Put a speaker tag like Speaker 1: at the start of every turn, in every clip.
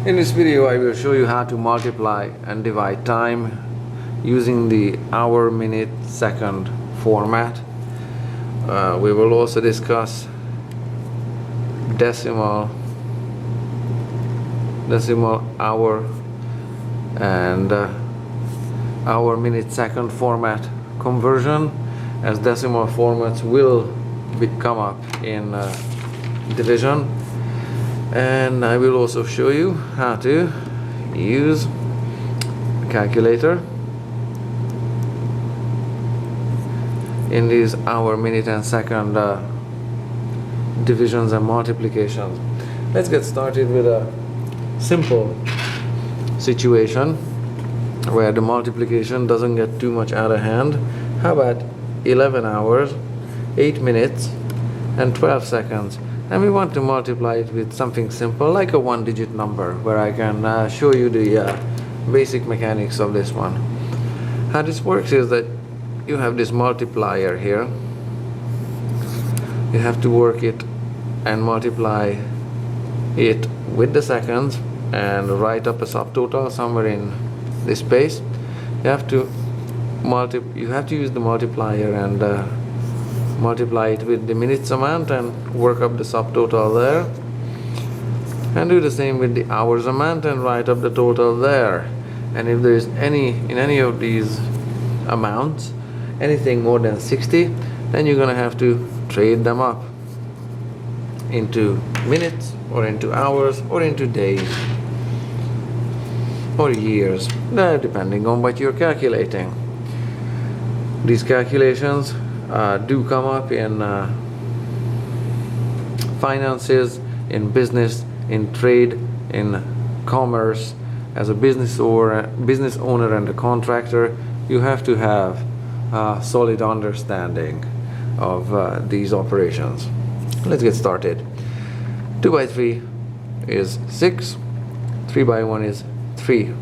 Speaker 1: In this video I will show you how to multiply and divide time using the hour, minute, second format. We will also discuss decimal hour and hour, minute, second format conversion, as decimal formats will come up in division. And I will also show you how to use a calculator in these hour, minute and second divisions and multiplications. Let's get started with a simple situation where the multiplication doesn't get too much out of hand. How about 11 hours, 8 minutes and 12 seconds? And we want to multiply it with something simple like a one-digit number, where I can show you the basic mechanics of this one. How this works is that you have this multiplier here. You have to work it and multiply it with the seconds and write up a subtotal somewhere in this space. You have to use the multiplier and multiply it with the minutes amount and work up the subtotal there, and do the same with the hours amount and write up the total there. And if there is any of these amounts anything more than 60, then you're gonna have to trade them up into minutes or into hours or into days or years, depending on what you're calculating. These calculations do come up in finances, in business, in trade, in commerce. As a business owner and a contractor, you have to have a solid understanding of these operations. Let's get started. 2 by 3 is 6, 3 by 1 is 3,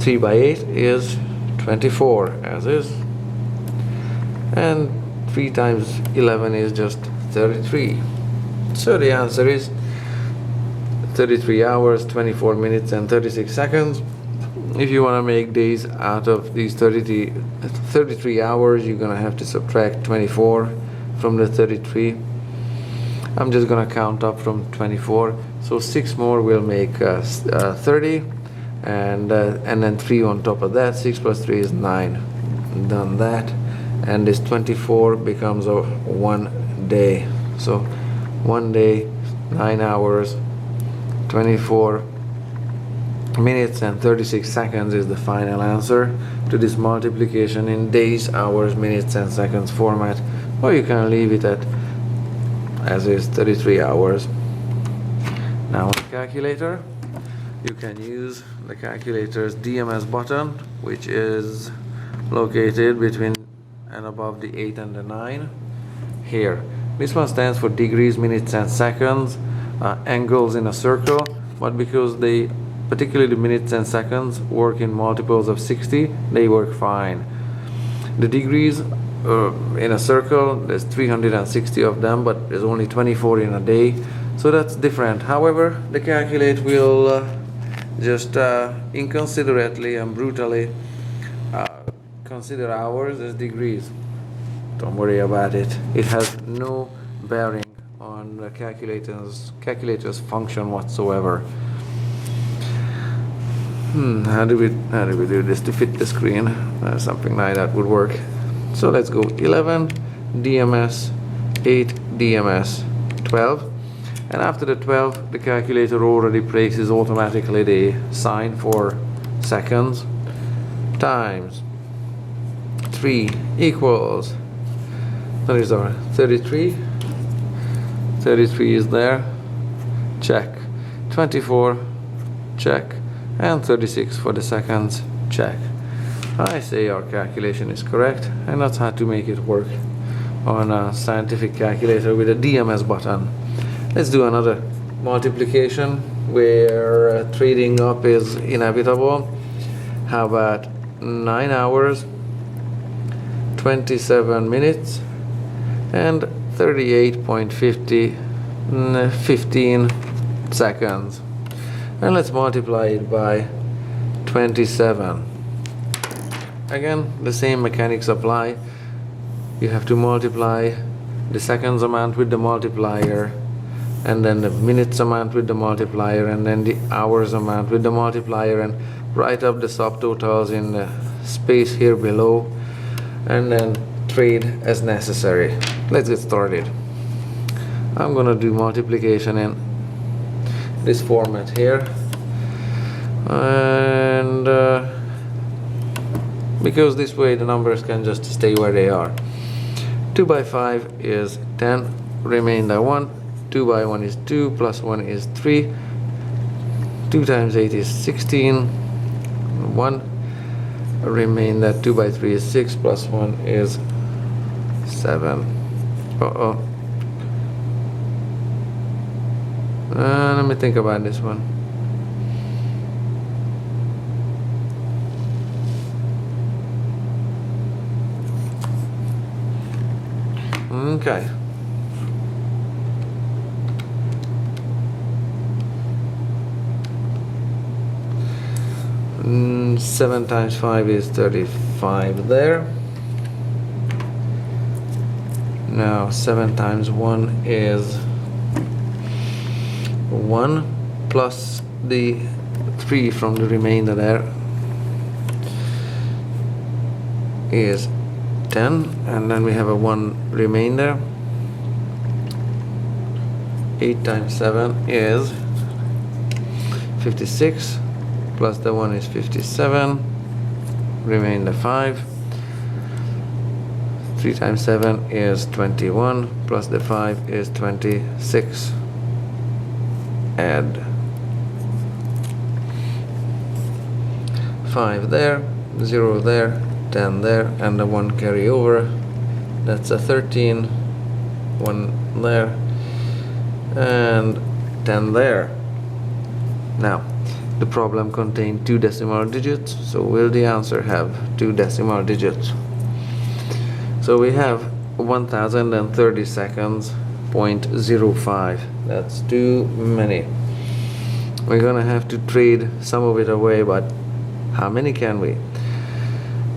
Speaker 1: 3 by 8 is 24, as is, and 3 times 11 is just 33. So the answer is 33 hours, 24 minutes and 36 seconds. If you want to make days out of these 33 hours, you're going to have to subtract 24 from the 33. I'm just going to count up from 24. So 6 more will make 30, and then 3 on top of that. 6 plus 3 is 9. Done that. And this 24 becomes a 1 day. So 1 day, 9 hours, 24 minutes and 36 seconds is the final answer to this multiplication in days, hours, minutes and seconds format. Or you can leave it at as is, 33 hours. Now on the calculator, you can use the calculator's DMS button, which is located between and above the 8 and the 9 here. This one stands for degrees, minutes and seconds, angles in a circle, but because particularly the minutes and seconds work in multiples of 60, they work fine. The degrees in a circle, there's 360 of them, but there's only 24 in a day, so that's different. However, the calculate will just inconsiderately and brutally consider hours as degrees. Don't worry about it. It has no bearing on the calculator's function whatsoever. How do we do this to fit the screen? Something like that would work. So let's go 11 DMS, 8 DMS, 12. And after the 12, the calculator already places automatically the sign for seconds, times 3 equals, that is our 33. 33 is there, check. 24, check. And 36 for the seconds, check. I say our calculation is correct, and that's how to make it work on a scientific calculator with a DMS button. Let's do another multiplication where trading up is inevitable. How about 9 hours, 27 minutes and 38.15 seconds. and let's multiply it by 27. Again, the same mechanics apply. You have to multiply the seconds amount with the multiplier, and then the minutes amount with the multiplier, and then the hours amount with the multiplier, and write up the subtotals in the space here below, and then trade as necessary. Let's get started. I'm gonna do multiplication in this format here, and because this way the numbers can just stay where they are. 2 by 5 is 10, remainder 1. 2 by 1 is 2, plus 1 is 3. 2 times 8 is 16. 1. Remainder 2 by 3 is 6, plus 1 is 7. Let me think about this one. Okay. Mm, 7 times 5 is 35 there. Now 7 times 1 is 1, plus the 3 from the remainder there is 10, and then we have a 1 remainder. 8 times 7 is 56, plus the 1 is 57, remainder 5. 3 times 7 is 21, plus the 5 is 26. Add 5 there, 0 there, 10 there, and the 1 carry over. That's a 13, 1 there, and 10 there. Now, the problem contained 2 decimal digits, so will the answer have 2 decimal digits? So we have 1030 seconds, 0.05. That's too many. We're gonna have to trade some of it away, but how many can we?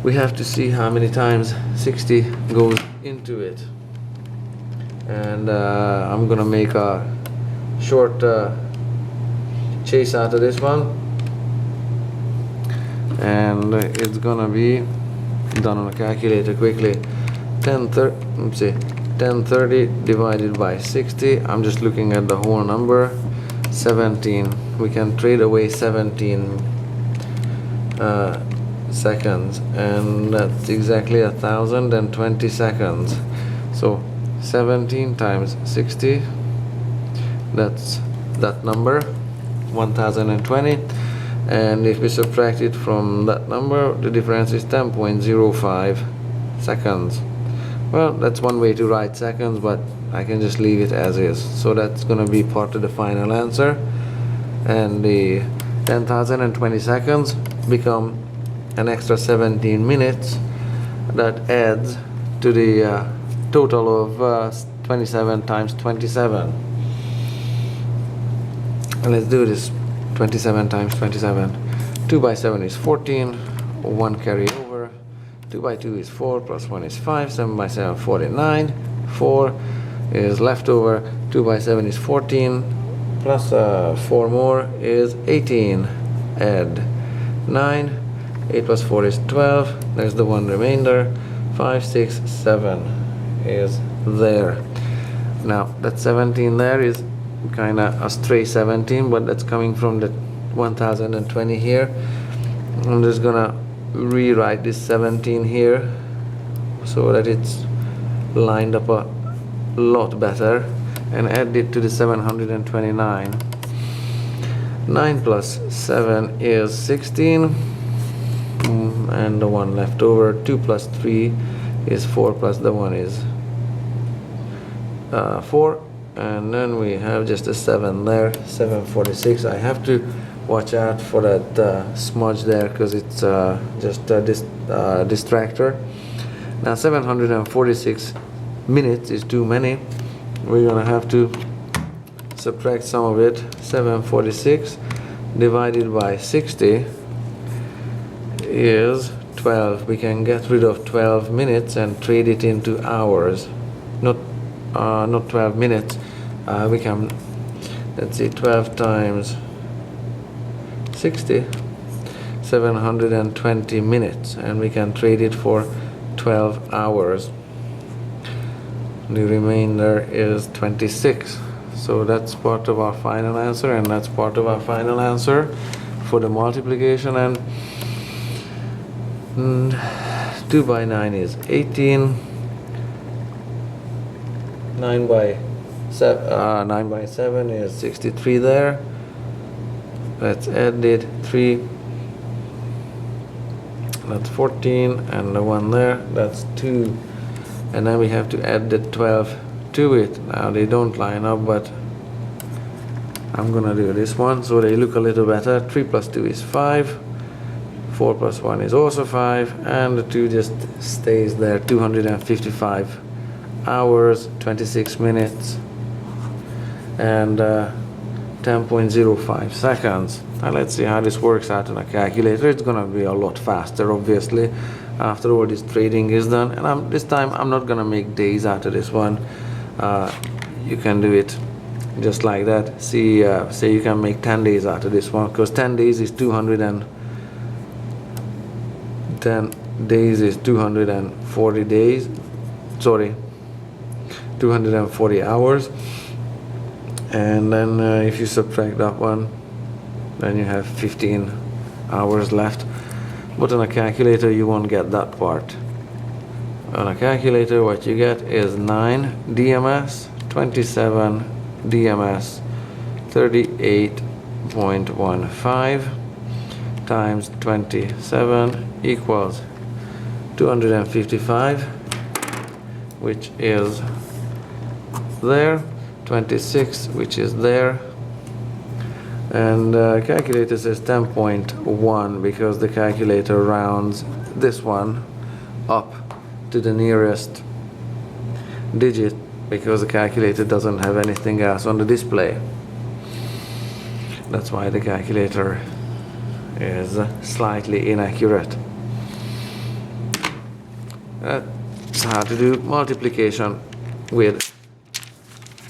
Speaker 1: We have to see how many times 60 goes into it. And I'm gonna make a short chase out of this one, and it's gonna be done on a calculator quickly. 1030 divided by 60. I'm just looking at the whole number. 17. We can trade away 17 seconds, and that's exactly 1020 seconds. So 17 times 60, that's that number, 1020. And if we subtract it from that number, the difference is 10.05 seconds. Well, that's one way to write seconds, but I can just leave it as is. So that's going to be part of the final answer, and the 10,020 seconds become an extra 17 minutes. That adds to the total of 27 times 27. And let's do this. 27 times 27. 2 by 7 is 14, 1 carry over. 2 by 2 is 4, plus 1 is 5, 7 by 7 49, 4 is left over. 2 by 7 is 14, plus 4 more is 18. Add 9, 8 plus 4 is 12, there's the 1 remainder. 5, 6, 7 is there. Now that 17 there is kinda a stray 17, but that's coming from the 1020 here. I'm just gonna rewrite this 17 here so that it's lined up a lot better, and add it to the 729. 9 plus 7 is 16, and the 1 left over. 2 plus 3 is 4, plus the 1 is 4, and then we have just a 7 there. 746. I have to watch out for that smudge there, because it's just a distractor. Now 746 minutes is too many. We're gonna have to subtract some of it. 746 divided by 60 is 12. We can get rid of 12 minutes and trade it into hours. Not 12 minutes. We can, let's see, 12 times 60, 720 minutes, and we can trade it for 12 hours. The remainder is 26. So that's part of our final answer, and that's part of our final answer for the multiplication. And 2 by 9 is 18. 9 by 7 is 63 there. Let's add it. 3, that's 14, and the 1 there, that's 2. And then we have to add the 12 to it. Now they don't line up, but I'm gonna do this one so they look a little better. 3 plus 2 is 5. 4 plus 1 is also 5, and the 2 just stays there. 255 hours, 26 minutes, and 10.05 seconds. Now let's see how this works out on a calculator. It's gonna be a lot faster, obviously, after all this trading is done. And this time I'm not gonna make days out of this one. You can do it just like that. See, say you can make 10 days out of this one, because 10 days is 10 days is 240 days. Sorry, 240 hours. And then if you subtract that one, then you have 15 hours left. But on a calculator you won't get that part. On a calculator what you get is 9 DMS, 27 DMS, 38.15 times 27 equals 255, which is there, 26, which is there, and calculator says 10.1 because the calculator rounds this one up to the nearest digit, because the calculator doesn't have anything else on the display. That's why the calculator is slightly inaccurate. That's how to do multiplication with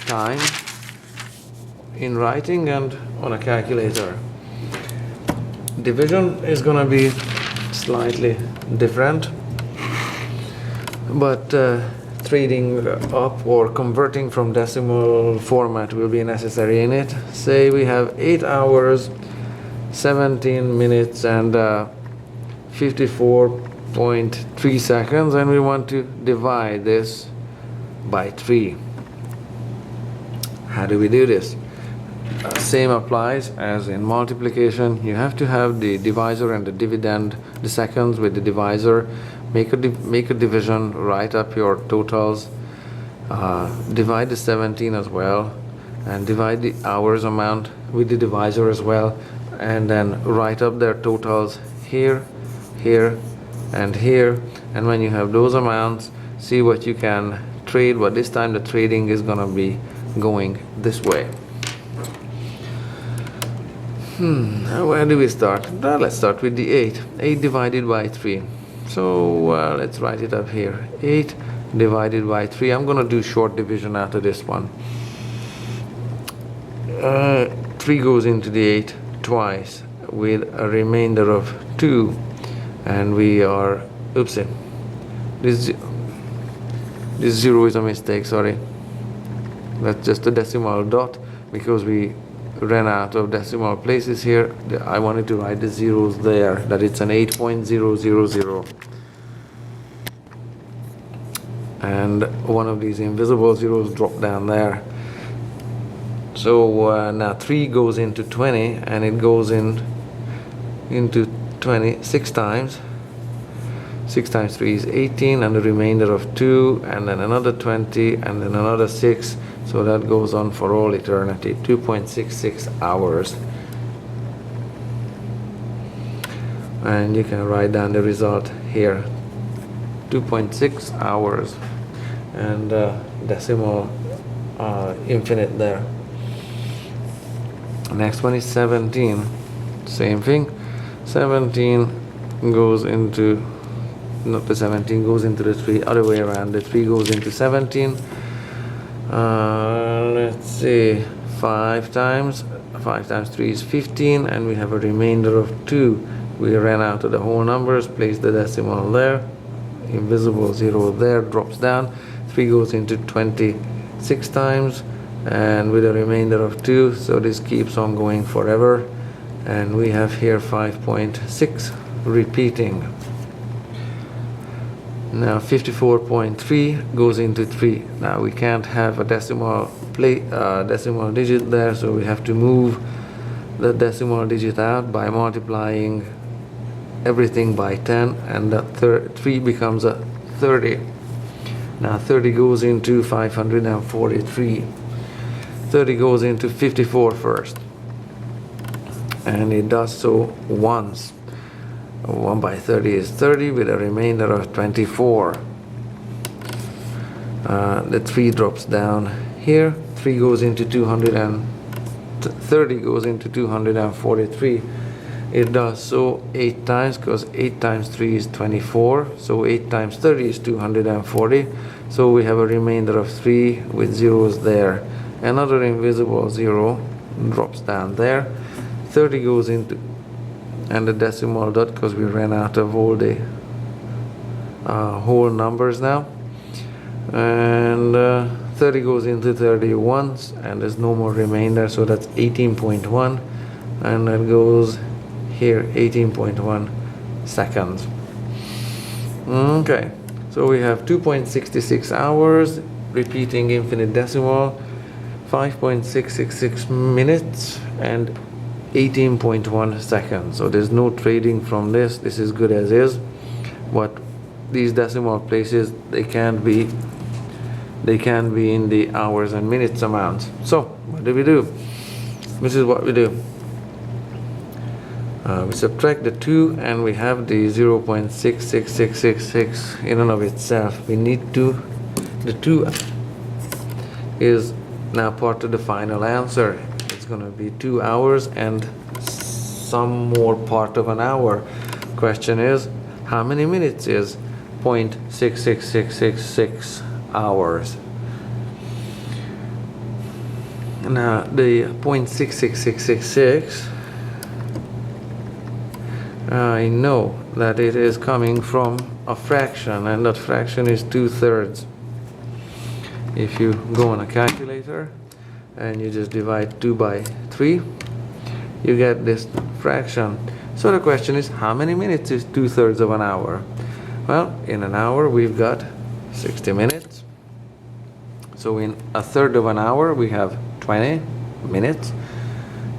Speaker 1: time in writing and on a calculator. Division is gonna be slightly different, but trading up or converting from decimal format will be necessary in it. Say we have 8 hours, 17 minutes and 54.3 seconds, and we want to divide this by 3. How do we do this? Same applies as in multiplication. You have to have the divisor and the dividend, the seconds with the divisor. Make a division, write up your totals, divide the 17 as well, and divide the hours amount with the divisor as well, and then write up their totals here, here, and here. And when you have those amounts, see what you can trade, but this time the trading is gonna be going this way. Where do we start? Let's start with the 8. 8 divided by 3. So let's write it up here. 8 divided by 3. I'm gonna do short division after this one. 3 goes into the 8 twice with a remainder of 2, and we are, oopsie, this 0 is a mistake, sorry. That's just a decimal dot because we ran out of decimal places here. I wanted to write the zeros there, that it's an 8.000, and one of these invisible zeros dropped down there. So now 3 goes into 20, and it goes into 26 times. 6 times 3 is 18, and the remainder of 2, and then another 20, and then another 6. So that goes on for all eternity, 2.66 hours. And you can write down the result here, 2.6 hours, and decimal infinite there. Next one is 17. same thing. 17 goes into, not the 17 goes into the 3, other way around, the 3 goes into 17. Let's see, 5 times 3 is 15, and we have a remainder of 2. We ran out of the whole numbers, place the decimal there, invisible 0 there, drops down. 3 goes into 26 times, and with a remainder of 2, so this keeps on going forever. And we have here 5.6 repeating. Now 54.3 goes into 3. Now we can't have a decimal digit there, so we have to move the decimal digit out by multiplying everything by 10, and that 3 becomes a 30. Now 30 goes into 543. 30 goes into 54 first, and it does so once. 1 by 30 is 30 with a remainder of 24. The 3 drops down here. 3 goes into 230 goes into 243. It does so 8 times, because 8 times 3 is 24. So 8 times 30 is 240. So we have a remainder of 3 with zeros there. Another invisible 0 drops down there. 30 goes into, and the decimal dot, because we ran out of all the whole numbers now. And 30 goes into 30 once, and there's no more remainder, so that's 18.1, and that goes here 18.1 seconds. Okay, so we have 2.66 hours, repeating infinite decimal, 5.666 minutes, and 18.1 seconds. So there's no trading from this. This is good as is. What these decimal places, they can be in the hours and minutes amounts. So what do? This is what we do. We subtract the 2, and we have the 0.66666 in and of itself. We need to, the 2 is now part of the final answer. It's going to be 2 hours and some more part of an hour. Question is, how many minutes is 0.66666 hours? Now the 0.66666, I know that it is coming from a fraction, and that fraction is 2/3. If you go on a calculator and you just divide 2 by 3, you get this fraction. So the question is, how many minutes is 2/3 of an hour? Well, in an hour we've got 60 minutes. So in 1/3 of an hour we have 20 minutes.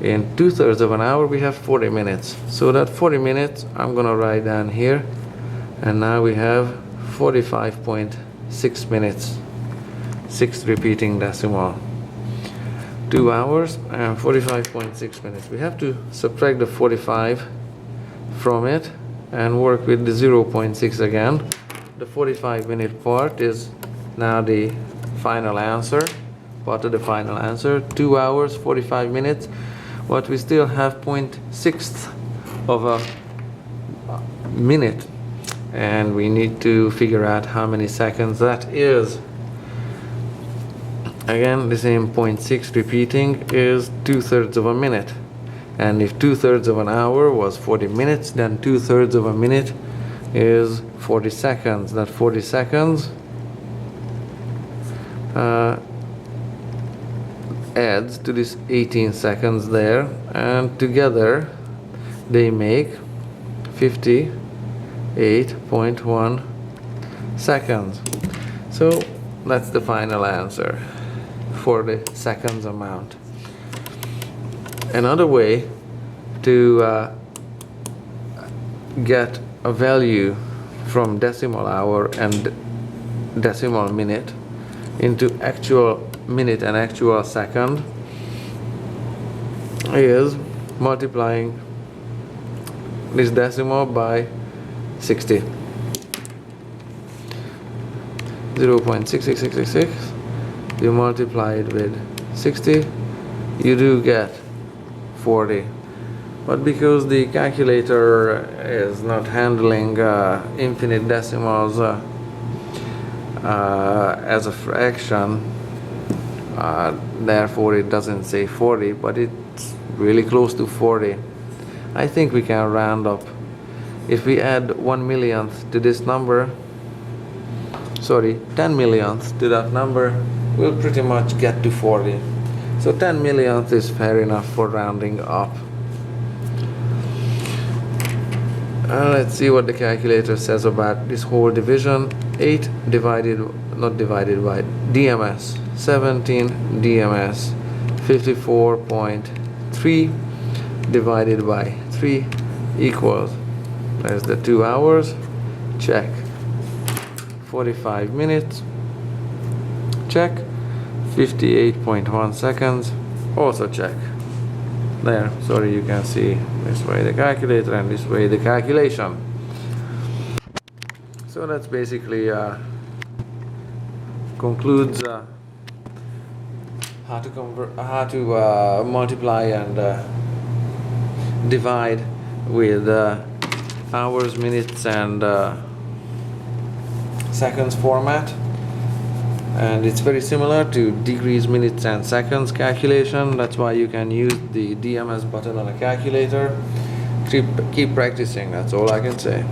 Speaker 1: In 2/3 of an hour we have 40 minutes. So that 40 minutes I'm gonna write down here, and now we have 45.6 minutes, 6th repeating decimal. 2 hours and 45.6 minutes. We have to subtract the 45 from it and work with the 0.6 again. The 45-minute part is now the final answer, part of the final answer. 2 hours, 45 minutes. But we still have 0.6 of a minute, and we need to figure out how many seconds that is. Again, the same 0.6 repeating is 2/3 of a minute. And if 2/3 of an hour was 40 minutes, then 2/3 of a minute is 40 seconds. That 40 seconds adds to this 18 seconds there, and together they make 58.1 seconds. So that's the final answer for the seconds amount. Another way to get a value from decimal hour and decimal minute into actual minute and actual second is multiplying this decimal by 60. 0.66666, you multiply it with 60, you do get 40. but because the calculator is not handling infinite decimals as a fraction, therefore it doesn't say 40, but it's really close to 40. I think we can round up. If we add 1 millionth to this number, sorry, 10 millionth to that number, we'll pretty much get to 40. So 10 millionth is fair enough for rounding up. Let's see what the calculator says about this whole division. 8 divided, not divided by, DMS, 17 DMS, 54.3 divided by 3 equals, there's the 2 hours, check. 45 minutes, check. 58.1 seconds, also check. There, sorry, you can see this way the calculator and this way the calculation. So that's basically concludes how to multiply and divide with hours, minutes, and seconds format. And it's very similar to degrees, minutes, and seconds calculation. That's why you can use the DMS button on a calculator. Keep practicing, that's all I can say.